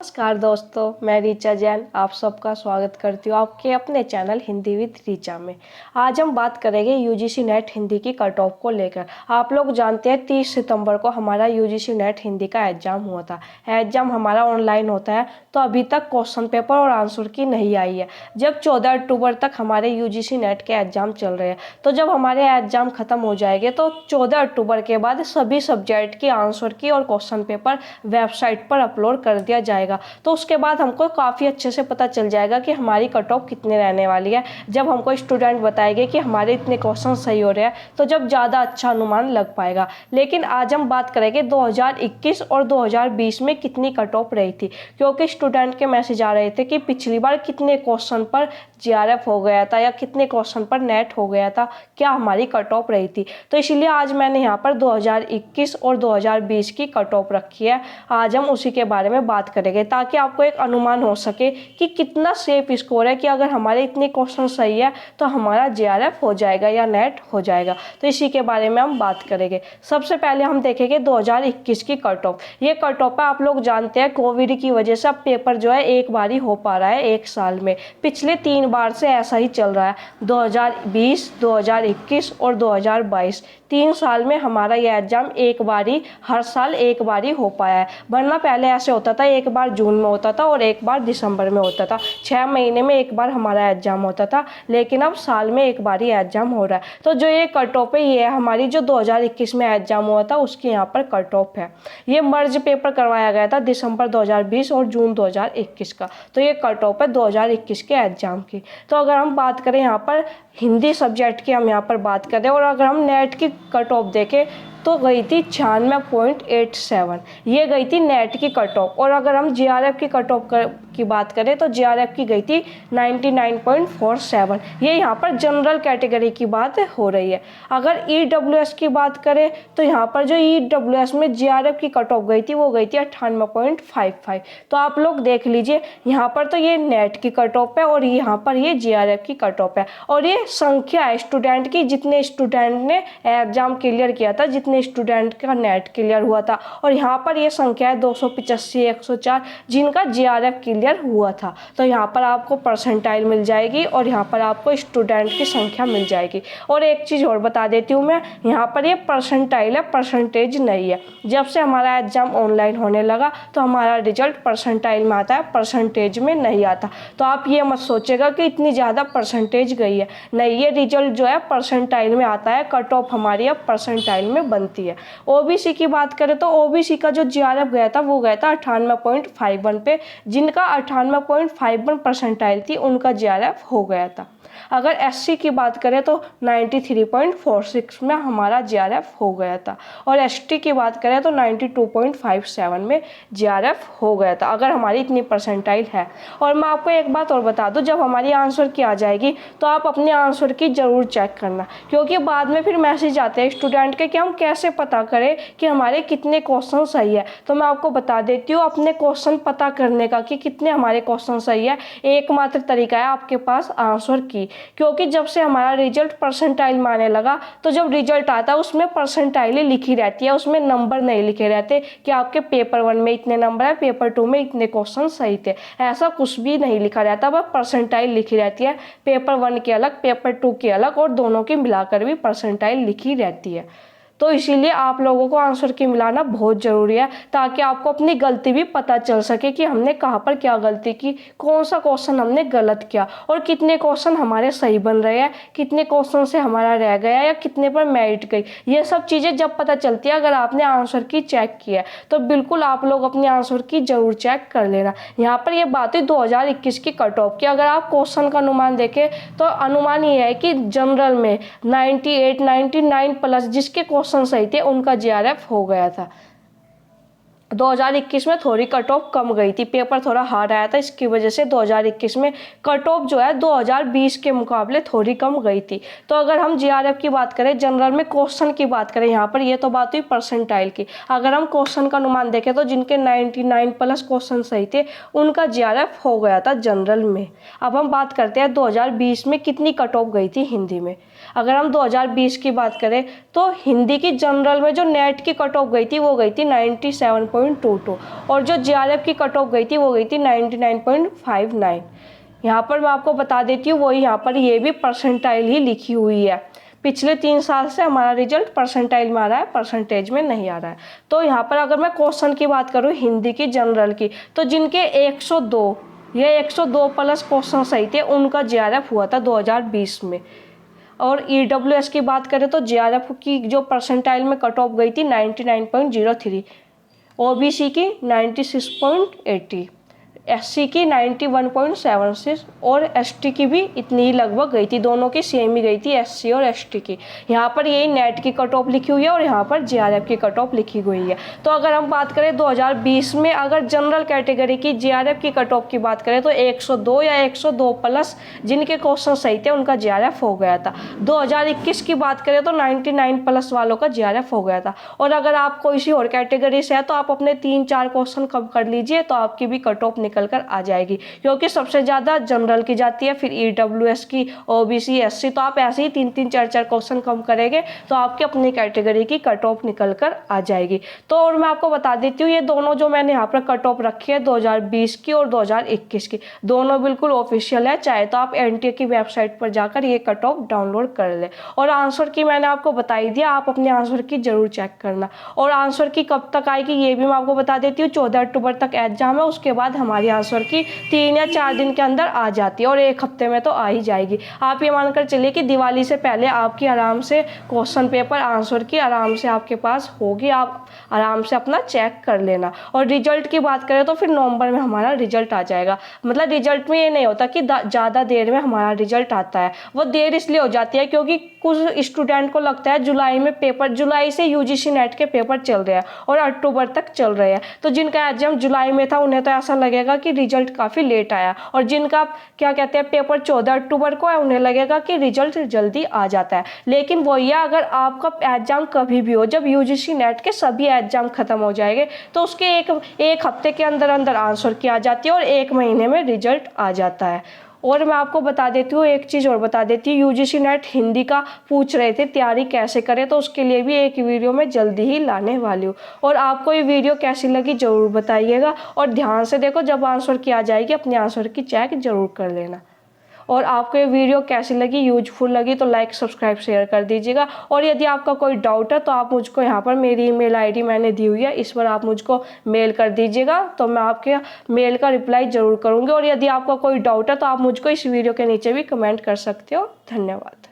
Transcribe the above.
नमस्कार दोस्तों, मैं रीचा जैन आप सबका स्वागत करती हूँ आपके अपने चैनल हिंदी विद रीचा में। आज हम बात करेंगे यूजीसी नेट हिंदी की कट ऑफ को लेकर। आप लोग जानते हैं 30 सितंबर को हमारा यूजीसी नेट हिंदी का एग्ज़ाम हुआ था। एग्ज़ाम हमारा ऑनलाइन होता है, तो अभी तक क्वेश्चन पेपर और आंसर की नहीं आई है। जब 14 अक्टूबर तक हमारे यूजीसी नेट के एग्ज़ाम चल रहे हैं, तो जब हमारे एग्ज़ाम ख़त्म हो जाएंगे तो 14 अक्टूबर के बाद सभी सब्जेक्ट की आंसर की और क्वेश्चन पेपर वेबसाइट पर अपलोड कर दिया जाएगा। तो उसके बाद हमको काफ़ी अच्छे से पता चल जाएगा कि हमारी कट ऑफ कितने रहने वाली है। जब हमको स्टूडेंट बताएंगे कि हमारे इतने क्वेश्चन सही हो रहे हैं, तो जब ज़्यादा अच्छा अनुमान लग पाएगा। लेकिन आज हम बात करेंगे 2021 और 2020 में कितनी कट ऑफ रही थी, क्योंकि स्टूडेंट के मैसेज आ रहे थे कि पिछली बार कितने क्वेश्चन पर जीआरएफ हो गया था या कितने क्वेश्चन पर नेट हो गया था, क्या हमारी कट ऑफ रही थी। तो इसीलिए आज मैंने यहाँ पर 2021 और 2020 की कट ऑफ रखी है। आज हम उसी के बारे में बात करेंगे ताकि आपको एक अनुमान हो सके कि कितना सेफ स्कोर है, कि अगर हमारे इतने क्वेश्चन सही है तो हमारा जीआरएफ हो जाएगा या नेट हो जाएगा। तो इसी के बारे में हम बात करेंगे। सबसे पहले हम देखेंगे 2021 की कट ऑफ। ये कट ऑफ है, आप लोग जानते हैं कोविड की वजह से अब पेपर जो है एक बार ही हो पा रहा है एक साल में। पिछले 3 बार से ऐसा ही चल रहा है, 2020, 2021 और 2022। 3 साल में हमारा ये एग्जाम एक बार ही, हर साल एक बार ही हो पाया है। वरना पहले ऐसे होता था, एक बार जून में होता था और एक बार दिसंबर में होता था। 6 महीने में एक बार हमारा एग्जाम होता था, लेकिन अब साल में एक बार ही एग्जाम हो रहा है। तो जो ये कट ऑफ है, ये हमारी जो 2021 में एग्जाम हुआ था उसकी यहाँ पर कट ऑफ है। ये मर्ज पेपर करवाया गया था दिसंबर 2020 और जून 2021 का। तो ये कट ऑफ है 2021 के एग्जाम की। तो अगर हम बात करें यहाँ पर हिंदी सब्जेक्ट की, हम यहाँ पर बात करें, और अगर हम नेट की कट ऑफ देखें तो गई थी 96.87। ये गई थी नेट की कट ऑफ। और अगर हम जीआरएफ की कट ऑफ की बात करें तो जीआरएफ की गई थी 99.47। ये यहाँ पर जनरल कैटेगरी की बात हो रही है। अगर ईडब्ल्यूएस की बात करें तो यहाँ पर जो ईडब्ल्यूएस में जीआरएफ की कट ऑफ गई थी वो गई थी 98.55। तो आप लोग देख लीजिए, यहाँ पर तो ये नेट की कट ऑफ है और यहाँ पर ये जीआरएफ की कट ऑफ है। और ये संख्या है स्टूडेंट की, जितने स्टूडेंट ने एग्जाम क्लियर किया था, जितने स्टूडेंट का नेट क्लियर हुआ था। और यहाँ पर ये संख्या है 285, 104 जिनका जीआरएफ क्लियर हुआ था। तो यहाँ पर आपको परसेंटाइल मिल जाएगी और यहाँ पर आपको स्टूडेंट की संख्या मिल जाएगी। और एक चीज़ और बता देती हूँ मैं, यहाँ पर ये परसेंटाइल है, परसेंटेज नहीं है। जब से हमारा एग्जाम ऑनलाइन होने लगा तो हमारा रिजल्ट परसेंटाइल में आता है, परसेंटेज में नहीं आता। तो आप ये मत सोचेगा कि इतनी ज़्यादा परसेंटेज गई है, नहीं, ये रिजल्ट जो है परसेंटाइल में आता है। कट ऑफ हमारी अब परसेंटाइल में बनती है। ओबीसी की बात करें तो ओबीसी का जो जीआरएफ गया था वो गया था 98.51 पे, जिनका 98.51 परसेंटाइल थी उनका जीआरएफ हो गया था। अगर एससी की बात करें तो 93.46 में हमारा जीआरएफ हो गया था। और एसटी की बात करें तो 92.57 में जीआरएफ हो गया था, अगर हमारी इतनी परसेंटाइल है। और मैं आपको एक बात और बता दूं, जब हमारी आंसर की आ जाएगी तो आप अपने आंसर की ज़रूर चेक करना, क्योंकि बाद में फिर मैसेज आते हैं स्टूडेंट के कि हम कैसे पता करें कि हमारे कितने क्वेश्चन सही है। तो मैं आपको बता देती हूँ, अपने क्वेश्चन पता करने का कि कितने हमारे क्वेश्चन सही है, एकमात्र तरीका है आपके पास आंसर की। क्योंकि जब से हमारा रिजल्ट परसेंटाइल में आने लगा, तो जब रिजल्ट आता है उसमें परसेंटाइल ही लिखी रहती है, उसमें नंबर नहीं लिखे रहते कि आपके पेपर 1 में इतने नंबर है, पेपर 2 में इतने क्वेश्चन सही थे। ऐसा कुछ भी नहीं लिखा रहता, बस परसेंटाइल लिखी रहती है। पेपर 1 की अलग, पेपर 2 की अलग, और दोनों की मिलाकर भी परसेंटाइल लिखी रहती है। तो इसीलिए आप लोगों को आंसर की मिलाना बहुत ज़रूरी है, ताकि आपको अपनी गलती भी पता चल सके कि हमने कहाँ पर क्या गलती की, कौन सा क्वेश्चन हमने गलत किया और कितने क्वेश्चन हमारे सही बन रहे हैं, कितने क्वेश्चन से हमारा रह गया या कितने पर मेरिट गई। ये सब चीज़ें जब पता चलती है अगर आपने आंसर की चेक किया है, तो बिल्कुल आप लोग अपने आंसर की ज़रूर चेक कर लेना। यहाँ पर ये बात हुई 2021 की कट ऑफ की। अगर आप क्वेश्चन का अनुमान देखें तो अनुमान ये है कि जनरल में 98, 99 प्लस जिसके क्वेश्चन सही थे उनका जीआरएफ हो गया था। 2021 में थोड़ी कट ऑफ कम गई थी, पेपर थोड़ा हार्ड आया था, इसकी वजह से 2021 में कट ऑफ जो है 2020 के मुकाबले थोड़ी कम गई थी। तो अगर हम जीआरएफ की बात करें, जनरल में क्वेश्चन की बात करें, यहाँ पर ये तो बात हुई परसेंटाइल की। अगर हम क्वेश्चन का अनुमान देखें तो जिनके 99 प्लस क्वेश्चन सही थे उनका जीआरएफ हो गया था जनरल में। अब हम बात करते हैं 2020 में कितनी कट ऑफ गई थी हिंदी में। अगर हम 2020 की बात करें तो हिंदी की जनरल में जो नेट की कट ऑफ गई थी वो गई थी 97.52। 99.22 और जो JRF की कट ऑफ गई थी वो गई थी 99.59। यहाँ पर मैं आपको बता देती हूँ, वही यहाँ पर ये भी परसेंटाइल ही लिखी हुई है। पिछले 3 साल से हमारा रिजल्ट परसेंटाइल में आ रहा है, परसेंटेज में नहीं आ रहा है। तो यहाँ पर अगर मैं क्वेश्चन की बात करूँ हिंदी की जनरल की, तो जिनके 102 ये 102 प्लस क्वेश्चन सही थे उनका JRF हुआ था 2020 में। और EWS की बात करें तो JRF की जो परसेंटाइल में कट ऑफ गई थी 99.03, OBC की 96.80, SC की 91.76 और ST की भी इतनी ही लगभग गई थी। दोनों की सेम ही गई थी, SC और ST की। यहाँ पर यही नेट की कट ऑफ लिखी हुई है और यहाँ पर JRF की कट ऑफ लिखी हुई है। तो अगर हम बात करें 2020 में अगर जनरल कैटेगरी की JRF की कट ऑफ की बात करें तो 102 या 102 प्लस जिनके क्वेश्चन सही थे उनका JRF हो गया था। 2021 की बात करें तो 99 प्लस वालों का JRF हो गया था। और अगर आप कोई सी और कैटेगरी से है तो आप अपने 3-4 क्वेश्चन कम कर लीजिए तो आपकी भी कट ऑफ निकल कर आ जाएगी, क्योंकि सबसे ज़्यादा जनरल की जाती है, फिर EWS की, OBC, SC। तो आप ऐसे ही 3-3, 4-4 क्वेश्चन कम करेंगे तो आपकी अपनी कैटेगरी की कट ऑफ निकल कर आ जाएगी। तो और मैं आपको बता देती हूँ ये दोनों जो मैंने यहाँ पर कट ऑफ रखी है 2020 की और 2021 की, दोनों बिल्कुल ऑफिशियल है। चाहे तो आप NTA की वेबसाइट पर जाकर ये कट ऑफ डाउनलोड कर ले। और आंसर की मैंने आपको बता ही दिया, आप अपने आंसर की जरूर चेक करना। और आंसर की कब तक आएगी ये भी मैं आपको बता देती हूँ। 14 अक्टूबर तक एग्जाम है, उसके बाद हमारी आंसर की 3 या 4 दिन के अंदर आ जाती है और 1 हफ्ते में तो आ ही जाएगी। आप ये मानकर चलिए कि दिवाली से पहले आपकी आराम से क्वेश्चन पेपर आंसर की आराम से आपके पास होगी, आप आराम से अपना चेक कर लेना। और रिजल्ट की बात करें तो फिर नवंबर में हमारा रिजल्ट आ जाएगा। मतलब रिजल्ट में ये नहीं होता कि ज़्यादा देर में हमारा रिजल्ट आता है, वो देर इसलिए हो जाती है क्योंकि कुछ स्टूडेंट को लगता है जुलाई में पेपर, जुलाई से UGC नेट के पेपर चल रहे हैं और अक्टूबर तक चल रहे हैं। तो जिनका एग्जाम जुलाई में था उन्हें तो ऐसा लगेगा कि रिजल्ट काफ़ी लेट आया, और जिनका क्या कहते हैं पेपर 14 अक्टूबर को है उन्हें लगेगा कि रिजल्ट जल्दी आ जाता है। लेकिन वही है, अगर आपका एग्जाम कभी भी हो, जब UGC नेट के सभी एग्जाम खत्म हो जाएंगे तो उसके एक हफ्ते के अंदर अंदर आंसर की आ जाती है और 1 महीने में रिजल्ट आ जाता है। और मैं आपको बता देती हूँ, एक चीज़ और बता देती हूँ, UGC नेट हिंदी का पूछ रहे थे तैयारी कैसे करें, तो उसके लिए भी एक वीडियो मैं जल्दी ही लाने वाली हूँ। और आपको ये वीडियो कैसी लगी ज़रूर बताइएगा और ध्यान से देखो, जब आंसर की आ जाएगी अपने आंसर की चेक ज़रूर कर लेना। और आपको ये वीडियो कैसी लगी, यूजफुल लगी तो लाइक, सब्सक्राइब, शेयर कर दीजिएगा। और यदि आपका कोई डाउट है तो आप मुझको यहाँ पर मेरी ईमेल ID मैंने दी हुई है, इस पर आप मुझको मेल कर दीजिएगा तो मैं आपके मेल का रिप्लाई ज़रूर करूँगी। और यदि आपका कोई डाउट है तो आप मुझको इस वीडियो के नीचे भी कमेंट कर सकते हो। धन्यवाद।